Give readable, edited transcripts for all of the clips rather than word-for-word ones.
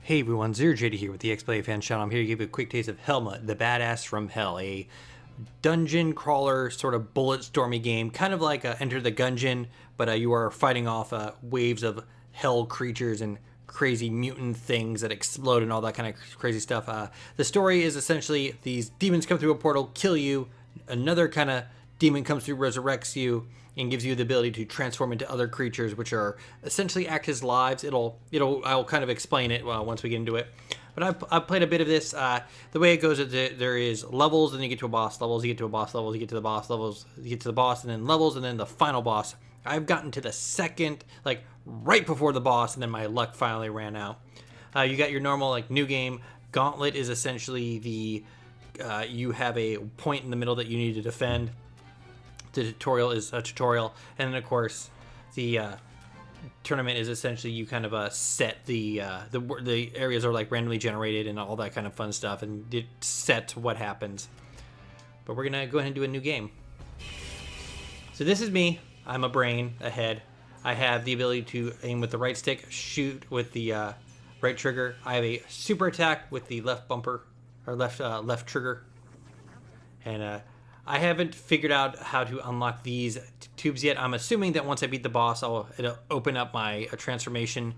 Hey everyone, Zero JD here with the X-Play Fan Channel. I'm here to give you a quick taste of Helma, the Badass from Hell, a dungeon crawler sort of bullet stormy game, kind of like Enter the Gungeon, but you are fighting off waves of hell creatures and crazy mutant things that explode and all that kind of crazy stuff. The story is essentially these demons come through a portal, kill you, another kind of demon comes through, resurrects you, and gives you the ability to transform into other creatures, which are essentially act as lives. I'll kind of explain it once we get into it. But I've played a bit of this. The way it goes is there is levels, and then you get to a boss, levels, you get to a boss, levels, you get to the boss, levels, you get to the boss, and then levels, and then the final boss. I've gotten to the second, like right before the boss, and then my luck finally ran out. You got your normal like new game. Gauntlet is essentially the you have a point in the middle that you need to defend. The tutorial is a tutorial, and then of course the tournament is essentially you kind of set the areas are like randomly generated and all that kind of fun stuff, and it sets what happens. But we're gonna go ahead and do a new game. So this is me. I'm a brain, a head. I have the ability to aim with the right stick, shoot with the right trigger. I have a super attack with the left bumper or left trigger, and I haven't figured out how to unlock these tubes yet. I'm assuming that once I beat the boss, it'll open up my transformation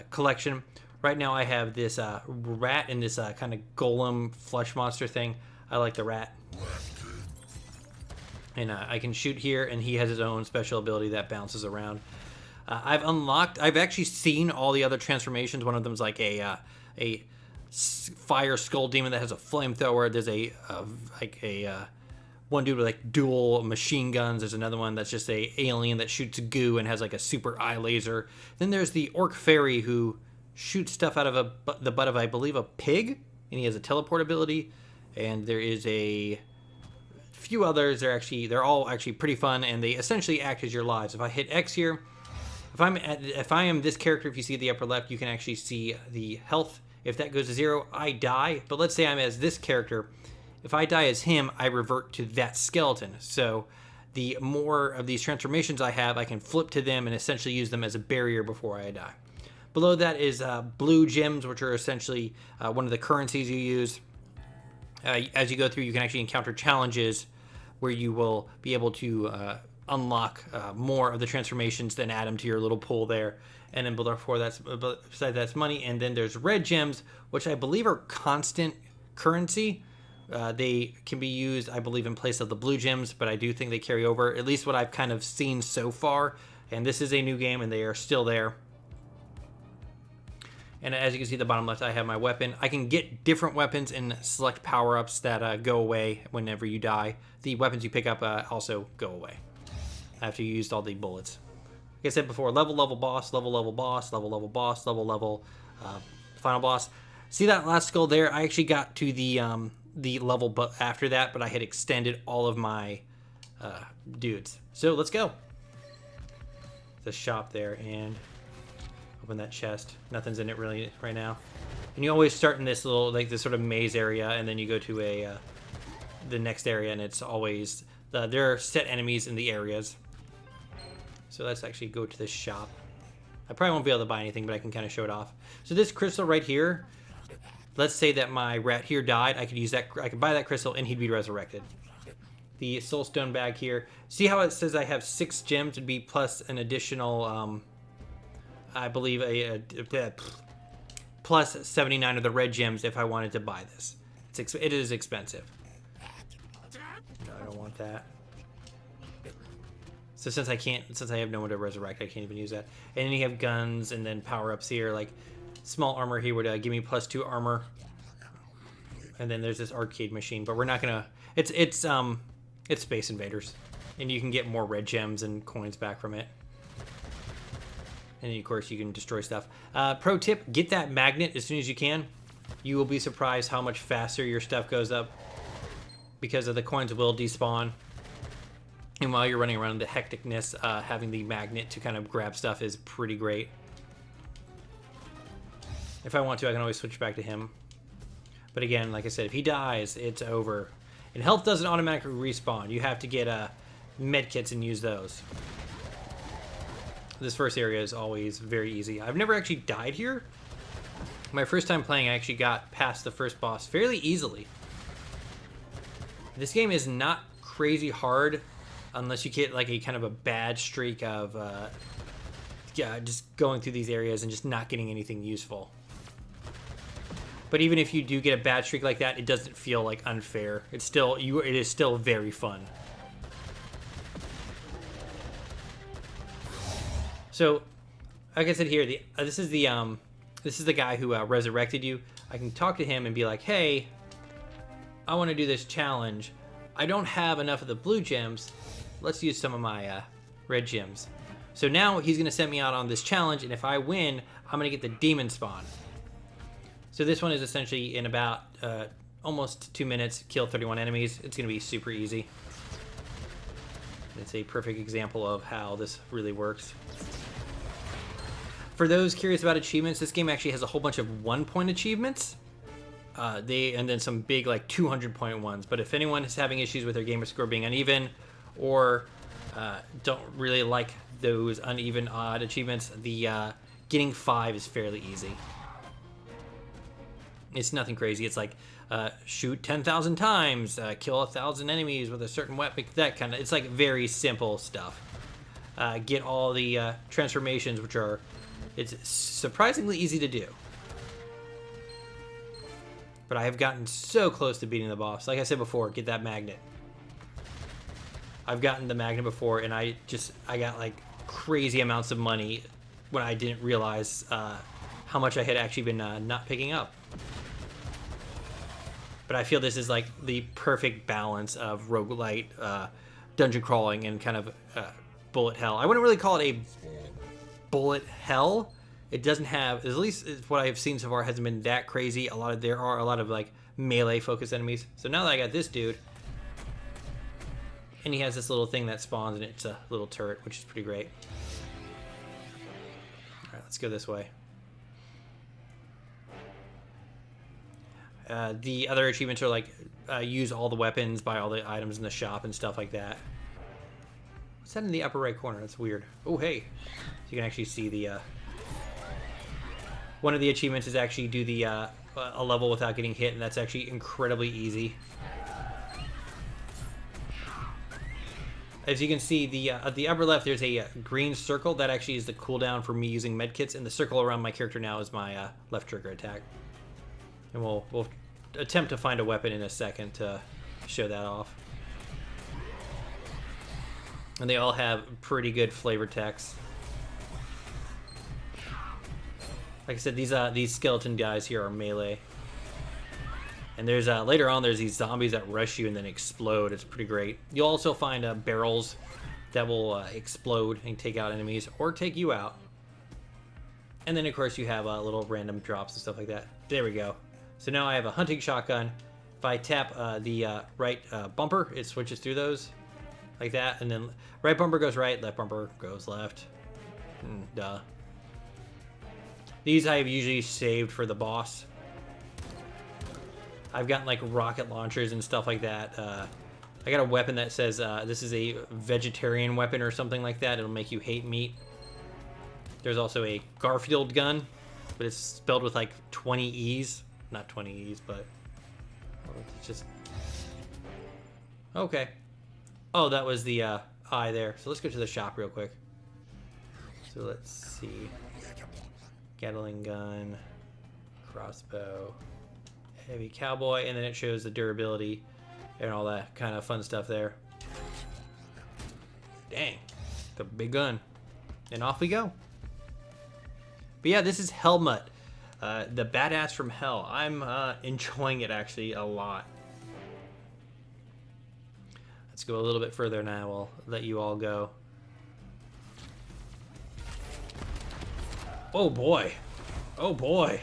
collection. Right now I have this rat and this kind of golem flesh monster thing. I like the rat. And I can shoot here, and he has his own special ability that bounces around. I've actually seen all the other transformations. One of them is like a fire skull demon that has a flamethrower. There's one dude with like dual machine guns. There's another one that's just a alien that shoots goo and has like a super eye laser. Then there's the orc fairy who shoots stuff out of the butt of, I believe, a pig, and he has a teleport ability. And there is a few others. They're all actually pretty fun, and they essentially act as your lives. If I hit X here, if I am this character, if you see the upper left, you can actually see the health. If that goes to 0, I die. But let's say I'm as this character. If I die as him, I revert to that skeleton. So the more of these transformations I have, I can flip to them and essentially use them as a barrier before I die. Below that is blue gems, which are essentially one of the currencies you use. As you go through, you can actually encounter challenges where you will be able to unlock more of the transformations, then add them to your little pool there. And then besides that's money. And then there's red gems, which I believe are constant currency. They can be used, I believe, in place of the blue gems, but I do think they carry over, at least what I've kind of seen so far. And this is a new game, and they are still there. And as you can see at the bottom left, I have my weapon. I can get different weapons and select power-ups that go away whenever you die. The weapons you pick up also go away after you used all the bullets. Like I said before, level boss, level boss, level boss, level final boss. See that last skull there? I actually got to the level but after that, but I had extended all of my dudes. So let's go. The shop there, and open that chest. Nothing's in it really right now. And you always start in this little, like this sort of maze area, and then you go to the next area, and it's always there are set enemies in the areas. So let's actually go to this shop. I probably won't be able to buy anything, but I can kind of show it off. So this crystal right here, let's say that my rat here died. I could use that. I could buy that crystal, and he'd be resurrected. The soulstone bag here. See how it says I have 6 gems? It'd be plus an additional, I believe, plus 79 of the red gems if I wanted to buy this. It is expensive. No, I don't want that. So since I have no one to resurrect, I can't even use that. And then you have guns, and then power-ups here, like small armor here would give me plus 2 armor. And then there's this arcade machine, but we're not gonna. It's Space Invaders, and you can get more red gems and coins back from it. And then, of course, you can destroy stuff. Pro tip: get that magnet as soon as you can. You will be surprised how much faster your stuff goes up because of the coins will despawn. And while you're running around the hecticness, having the magnet to kind of grab stuff is pretty great. If I want to, I can always switch back to him. But again, like I said, if he dies, it's over. And health doesn't automatically respawn. You have to get med kits and use those. This first area is always very easy. I've never actually died here. My first time playing, I actually got past the first boss fairly easily. This game is not crazy hard unless you get like a kind of a bad streak of just going through these areas and just not getting anything useful. But even if you do get a bad streak like that, it doesn't feel like unfair. It's still it is still very fun. So, like I said here, this is the guy who resurrected you. I can talk to him and be like, "Hey, I want to do this challenge. I don't have enough of the blue gems. Let's use some of my red gems." So now he's gonna send me out on this challenge, and if I win, I'm gonna get the demon spawn. So this one is essentially in about almost 2 minutes, kill 31 enemies. It's gonna be super easy. It's a perfect example of how this really works. For those curious about achievements, this game actually has a whole bunch of 1-point achievements. And then some big like 200-point ones. But if anyone is having issues with their gamer score being uneven, or don't really like those uneven, odd achievements, the getting 5 is fairly easy. It's nothing crazy. It's like shoot 10,000 times, kill 1,000 enemies with a certain weapon. That kind of. It's like very simple stuff. Get all the transformations, which are. It's surprisingly easy to do. But I have gotten so close to beating the boss. Like I said before, get that magnet. I've gotten the magnet before, and I got like crazy amounts of money when I didn't realize how much I had actually been not picking up. But I feel this is like the perfect balance of roguelite, dungeon crawling, and kind of bullet hell. I wouldn't really call it a bullet hell. It doesn't have, at least what I've seen so far, hasn't been that crazy. There are a lot of like melee focused enemies. So now that I got this dude, and he has this little thing that spawns, and it's a little turret, which is pretty great. All right, let's go this way. The other achievements are like use all the weapons, buy all the items in the shop and stuff like that. What's that in the upper right corner? That's weird. Oh, hey. So you can actually see the... One of the achievements is actually do the a level without getting hit, and that's actually incredibly easy. As you can see, at the upper left, there's a green circle. That actually is the cooldown for me using medkits, and the circle around my character now is my left trigger attack. And we'll attempt to find a weapon in a second to show that off. And they all have pretty good flavor text. Like I said, these skeleton guys here are melee. And there's later on there's these zombies that rush you and then explode. It's pretty great. You'll also find barrels that will explode and take out enemies or take you out. And then of course you have little random drops and stuff like that. There we go. So now I have a hunting shotgun. If I tap the right bumper, it switches through those like that, and then right bumper goes right, left bumper goes left. Duh. These I have usually saved for the boss. I've gotten like rocket launchers and stuff like that. I got a weapon that says this is a vegetarian weapon or something like that. It'll make you hate meat. There's also a Garfield gun, but it's spelled with like 20 E's. Not 20 E's, but it's just... Okay. Oh, that was the eye there. So let's go to the shop real quick. So let's see. Gatling gun, crossbow, heavy cowboy, and then it shows the durability and all that kind of fun stuff there. Dang, the big gun. And off we go. But yeah, this is Helmut, the badass from hell. I'm enjoying it actually a lot. Let's go a little bit further now. We'll let you all go. Oh boy. Oh boy.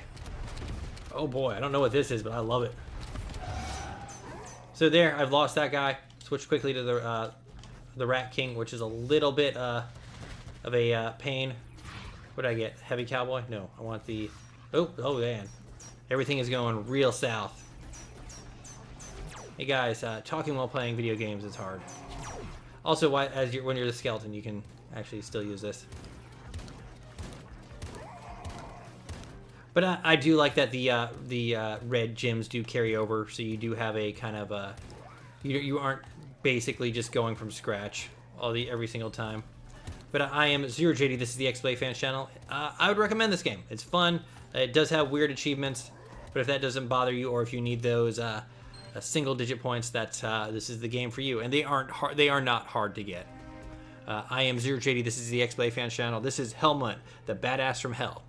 Oh boy. I don't know what this is, but I love it. So there, I've lost that guy. Switch quickly to the Rat King, which is a little bit of a pain. What did I get? Heavy cowboy? No, I want the... Oh man. Everything is going real south. Hey guys, talking while playing video games is hard. Also, when you're the skeleton, you can actually still use this. But I do like that the red gems do carry over, so you do have a kind of a you aren't basically just going from scratch every single time. But I am ZeroJD. This is the XPlay Fans channel. I would recommend this game. It's fun. It does have weird achievements, but if that doesn't bother you, or if you need those single-digit points, this is the game for you. And they aren't hard. They are not hard to get. I am ZeroJD. This is the XPlay Fans channel. This is Helmut, the badass from hell.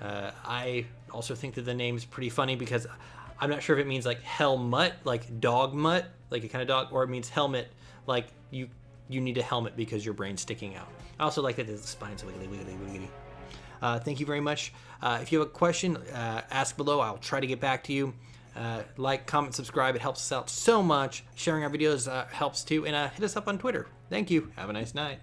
I also think that the name is pretty funny because I'm not sure if it means like Helmut, like dog mutt, like a kind of dog, or it means helmet, like you need a helmet because your brain's sticking out. I also like that the spine's wiggly, wiggly, wiggly. Thank you very much. If you have a question, ask below. I'll try to get back to you. Like, comment, subscribe. It helps us out so much. Sharing our videos helps too. And hit us up on Twitter. Thank you. Have a nice night.